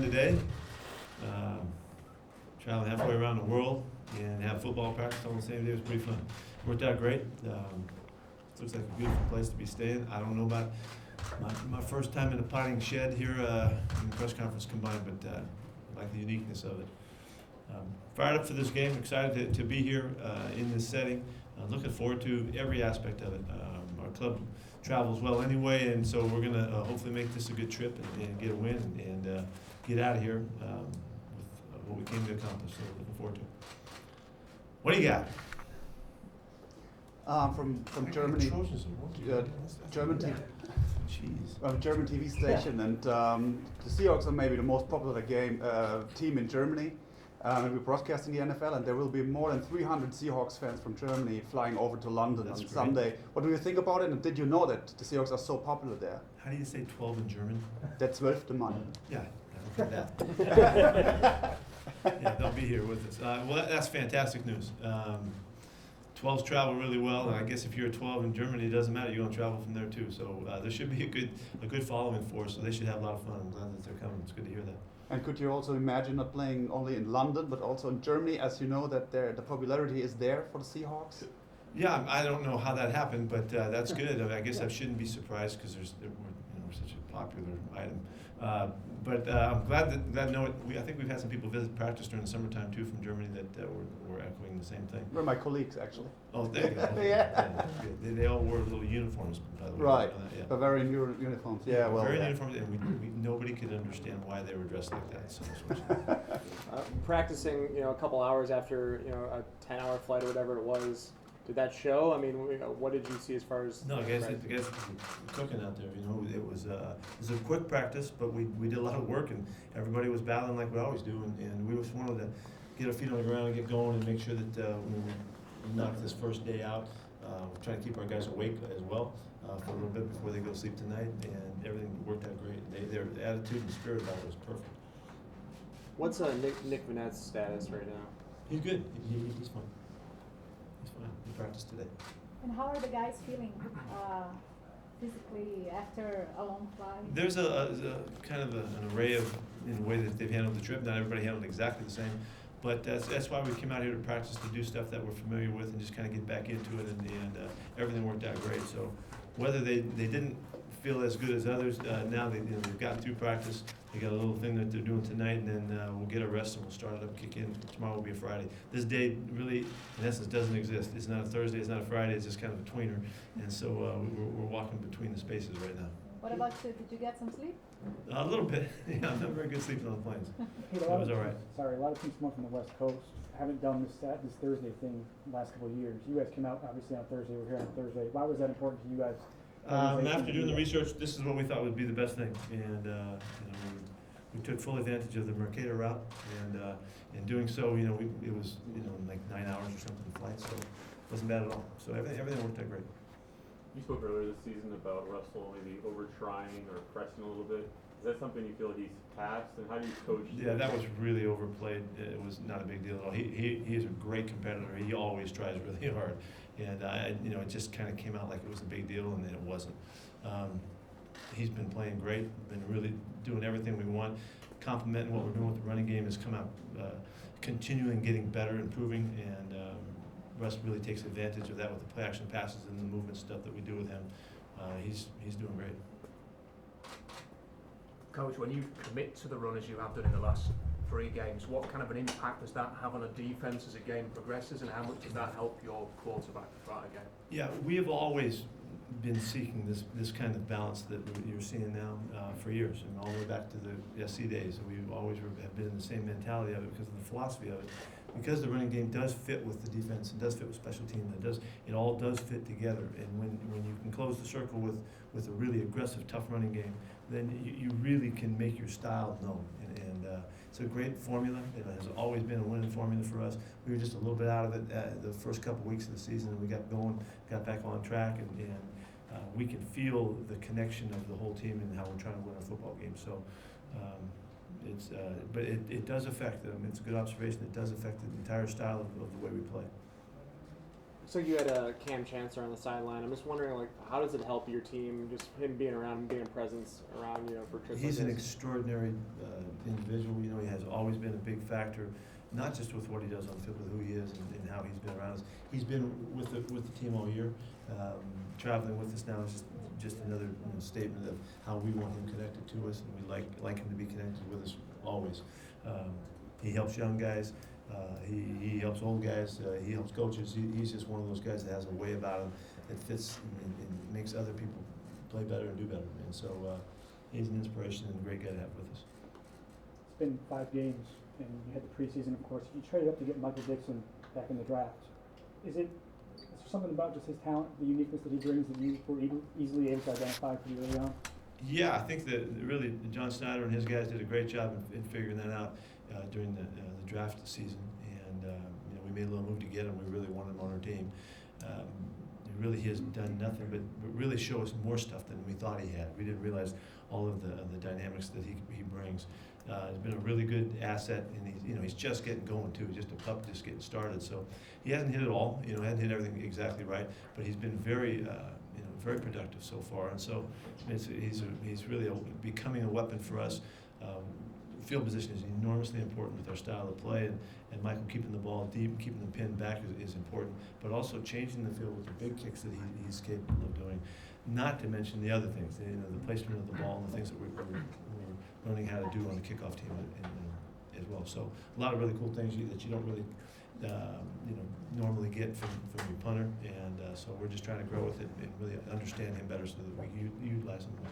Today, traveling halfway around the world and have football practice on the same day was pretty fun. Worked out great. Looks like a beautiful place to be staying. I don't know about my first time in a potting shed here in the press conference combined, but I like the uniqueness of it. Fired up for this game, excited to be here in this setting. Looking forward to every aspect of it. Our club travels well anyway, and so we're going to hopefully make this a good trip and get a win and get out of here with what we came to accomplish. So looking forward to it. What do you got? From Germany, German TV, German TV station, and the Seahawks are maybe the most popular team in Germany. And we're broadcasting the NFL, and there will be more than 300 Seahawks fans from Germany flying over to London on Sunday. What do you think about it? And did you know that the Seahawks are so popular there? How do you say 12 in German? That's 12 Mann. Yeah, I've heard that. Yeah, they'll be here with us. Well, that's fantastic news. 12s travel really well, and I guess if you're a 12 in Germany, it doesn't matter. You're going to travel from there too. So there should be a good following for us. So they should have a lot of fun. I'm glad that they're coming. It's good to hear that. And could you also imagine not playing only in London, but also in Germany, as you know that the popularity is there for the Seahawks? Yeah, I don't know how that happened, but that's good. I guess I shouldn't be surprised because we're such a popular item. But I'm glad that I think we've had some people visit practice during the summertime too from Germany that were echoing the same thing. They're my colleagues, actually. Oh, there you go. Yeah. They all wore little uniforms, by the way. Right. Yeah. Bavarian uniforms. Yeah, well. Very uniforms, and nobody could understand why they were dressed like that. So practicing, a couple hours after, a 10-hour flight or whatever it was. Did that show? I mean, what did you see as far as? No, I guess cooking out there. It was a quick practice, but we did a lot of work, and everybody was battling like we always do, and we just wanted to get our feet on the ground and get going and make sure that when we knock this first day out, we're trying to keep our guys awake as well for a little bit before they go to sleep tonight, and everything worked out great. Their attitude and spirit about it was perfect. What's Nick Vanette's status right now? He's good. He's fine. He's fine. He practiced today. And how are the guys feeling physically after a long flight? There's a kind of an array of in the way that they've handled the trip. Not everybody handled it exactly the same, but that's why we came out here to practice, to do stuff that we're familiar with and just kind of get back into it, and everything worked out great. So whether they didn't feel as good as others, now they've gotten through practice. They got a little thing that they're doing tonight, and then we'll get a rest and we'll start it up, kick in. Tomorrow will be a Friday. This day really, in essence, doesn't exist. It's not a Thursday, it's not a Friday, it's just kind of a tweener. And so we're walking between the spaces right now. What about you? Did you get some sleep? A little bit. Yeah, I'm not very good sleeping on the planes. Hey, That was all right. Sorry, a lot of teams come up from the West Coast haven't done this Thursday thing the last couple of years. You guys came out obviously on Thursday. We're here on Thursday. Why was that important to you guys? After doing the research, this is what we thought would be the best thing, and we took full advantage of the Mercator route, and in doing so, it was like 9 hours or something flight, so it wasn't bad at all. So everything worked out great. You spoke earlier this season about Russell maybe over trying or pressing a little bit. Is that something you feel he's passed, and how do you coach? Yeah, that was really overplayed. It was not a big deal at all. He is a great competitor. He always tries really hard, and it just kind of came out like it was a big deal, and then it wasn't. He's been playing great. Been really doing everything we want. Complementing what we're doing with the running game has come out, continuing getting better, improving, and Russ really takes advantage of that with the play action passes and the movement stuff that we do with him. He's doing great. Coach, when you commit to the run as you have done in the last 3 games, what kind of an impact does that have on a defense as a game progresses, and how much does that help your quarterback throughout a game? Yeah, we have always been seeking this kind of balance that you're seeing now for years, and all the way back to the SC days. We always have been in the same mentality of it because of the philosophy of it. Because the running game does fit with the defense and does fit with special teams, it all does fit together. And when you can close the circle with a really aggressive, tough running game, then you really can make your style known. And it's a great formula. It has always been a winning formula for us. We were just a little bit out of it the first couple weeks of the season, and we got going, got back on track, and we can feel the connection of the whole team and how we're trying to win our football game. So. But it does affect them. It's a good observation. It does affect the entire style of the way we play. So you had Cam Chancellor on the sideline. I'm just wondering, like, how does it help your team, just him being around, him being a presence around, for trips He's like an this? extraordinary individual. He has always been a big factor, not just with what he does on the field, but who he is and how he's been around us. He's been with the team all year, traveling with us now is just another statement of how we want him connected to us, and we like him to be connected with us always. He helps young guys. He helps old guys. He helps coaches. He's just one of those guys that has a way about him that fits and makes other people play better and do better. And so he's an inspiration and a great guy to have with us. It's been 5 games, and you had the preseason, of course. You traded up to get Michael Dixon back in the draft. Is there something about just his talent, the uniqueness that he brings, that you were easily able to identify pretty early on? Yeah, I think that really John Snyder and his guys did a great job in figuring that out during the draft season, and we made a little move to get him. We really wanted him on our team. Really, he has done nothing but really show us more stuff than we thought he had. We didn't realize all of the dynamics that he brings. He's been a really good asset, and he's just getting going too. Just a pup, just getting started. So he hasn't hit it all. Hasn't hit everything exactly right, but he's been very very productive so far. And so he's really becoming a weapon for us. Field position is enormously important with our style of play, and Michael keeping the ball deep and keeping the pin back is important, but also changing the field with the big kicks that he's capable of doing. Not to mention the other things, the placement of the ball and the things that we're learning how to do on the kickoff team as well. So a lot of really cool things that you don't really normally get from your punter, and so we're just trying to grow with it and really understand him better so that we can utilize him more.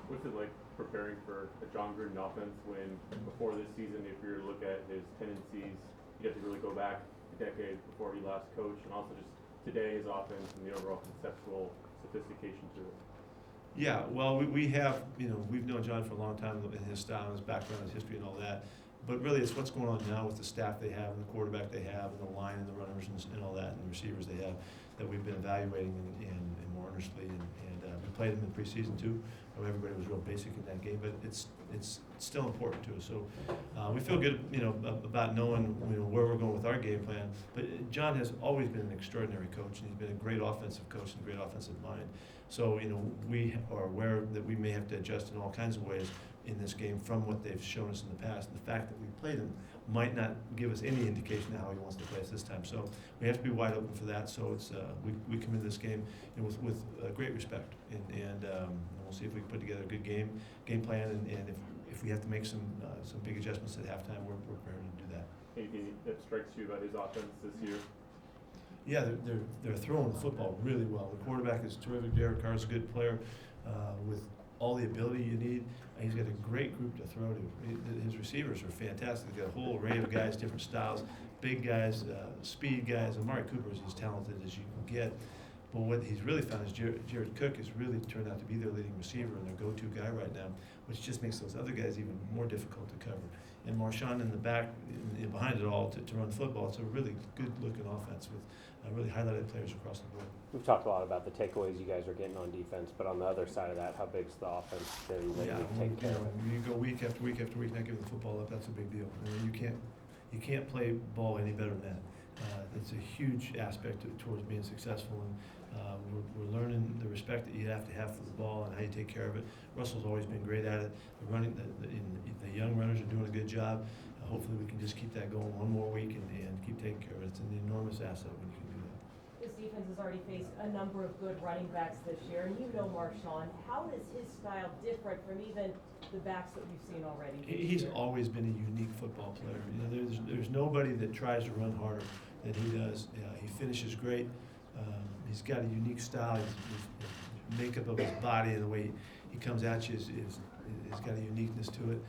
What's it like preparing for a John Gruden offense when before this season, if you were to look at his tendencies, you have to really go back a decade before he last coached, and also just today's offense and the overall conceptual sophistication to it? Yeah, well, we have, we've known John for a long time in his style, his background, his history, and all that. But really, it's what's going on now with the staff they have, and the quarterback they have, and the line, and the runners, and all that, and the receivers they have, that we've been evaluating and more earnestly. And we played them in preseason too. Everybody was real basic in that game, but it's still important to us. So we feel good, about knowing where we're going with our game plan. But John has always been an extraordinary coach, and he's been a great offensive coach and a great offensive mind. So we are aware that we may have to adjust in all kinds of ways in this game from what they've shown us in the past. The fact that we played him might not give us any indication of how he wants to play us this time. So we have to be wide open for that. So it's we come into this game with great respect, and we'll see if we can put together a good game plan. And if we have to make some big adjustments at halftime, we're prepared to do that. Anything that strikes you about his offense this year? Yeah, they're throwing the football really well. The quarterback is terrific. Derek Carr's a good player with all the ability you need. He's got a great group to throw to. His receivers are fantastic. They've got a whole array of guys, different styles, big guys, speed guys. Amari Cooper is as talented as you can get. But what he's really found is Jared Cook has really turned out to be their leading receiver and their go-to guy right now, which just makes those other guys even more difficult to cover. And Marshawn in the back, behind it all, to run the football. It's a really good-looking offense with really highlighted players across the board. We've talked a lot about the takeaways you guys are getting on defense, but on the other side of that, how big's the offense that you've taken care of it? When you go week after week after week not giving the football up, that's a big deal. You can't play ball any better than that. It's a huge aspect towards being successful, and we're learning the respect that you have for the ball and how you take care of it. Russell's always been great at it. The young runners are doing a good job. Hopefully we can just keep that going one more week and keep taking care of it. It's an enormous asset when you can do that. This defense has already faced a number of good running backs this year, and Marshawn. How is his style different from even the backs that we've seen already this He's year? always been a unique football player. There's nobody that tries to run harder than he does. He finishes great. He's got a unique style. His makeup of his body and the way he comes at you has got a uniqueness to it.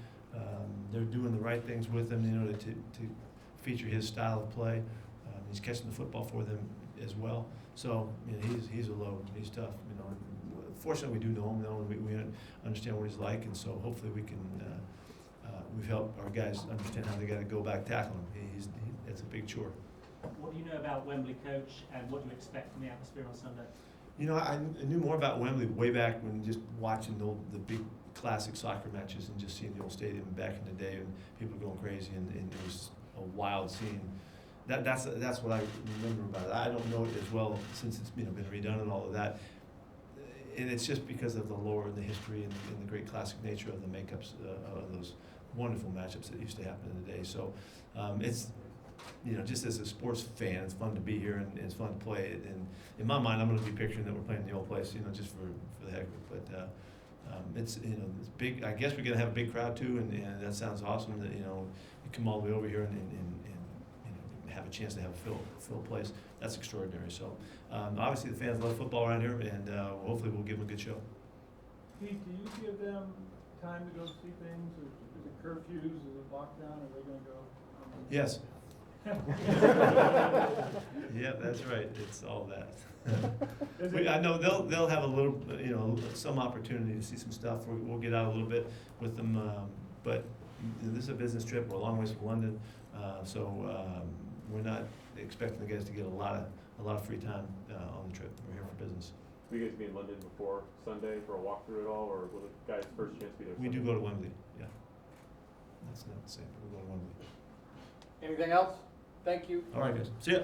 They're doing the right things with him, to feature his style of play. He's catching the football for them as well. So he's a load. He's tough. Fortunately, we do know him though, and we understand what he's like, and so hopefully we can. We've helped our guys understand how they got to go back tackle him. That's a big chore. What do you know about Wembley, Coach, and what do you expect from the atmosphere on Sunday? I knew more about Wembley way back when just watching the big classic soccer matches and just seeing the old stadium back in the day and people going crazy, and it was a wild scene. that's what I remember about it. I don't know it as well since it's been redone and all of that. And it's just because of the lore and the history and the great classic nature of the makeups of those wonderful matchups that used to happen in the day. So it's, just as a sports fan, it's fun to be here and it's fun to play it. And in my mind, I'm going to be picturing that we're playing the old place, just for the heck of it. But it's it's big. I guess we're going to have a big crowd too, and that sounds awesome. That you come all the way over here and have a chance to have a full place. That's extraordinary. So obviously the fans love football around here, and hopefully we'll give them a good show. Pete, do you give them time to go see things? Or is it curfews? Is it lockdown? Are they going to go? Yes. Yeah, that's right. It's all that. I know they'll have a little, some opportunity to see some stuff. We'll get out a little bit with them, but this is a business trip. We're a long ways from London, so we're not expecting the guys to get a lot of free time on the trip. We're here for business. Will you guys be in London before Sunday for a walkthrough at all, or will the guys' first chance be there? We Sunday? do go to Wembley. Yeah, that's not the same. We'll go to Wembley. Anything else? Thank you. All right, guys. See ya.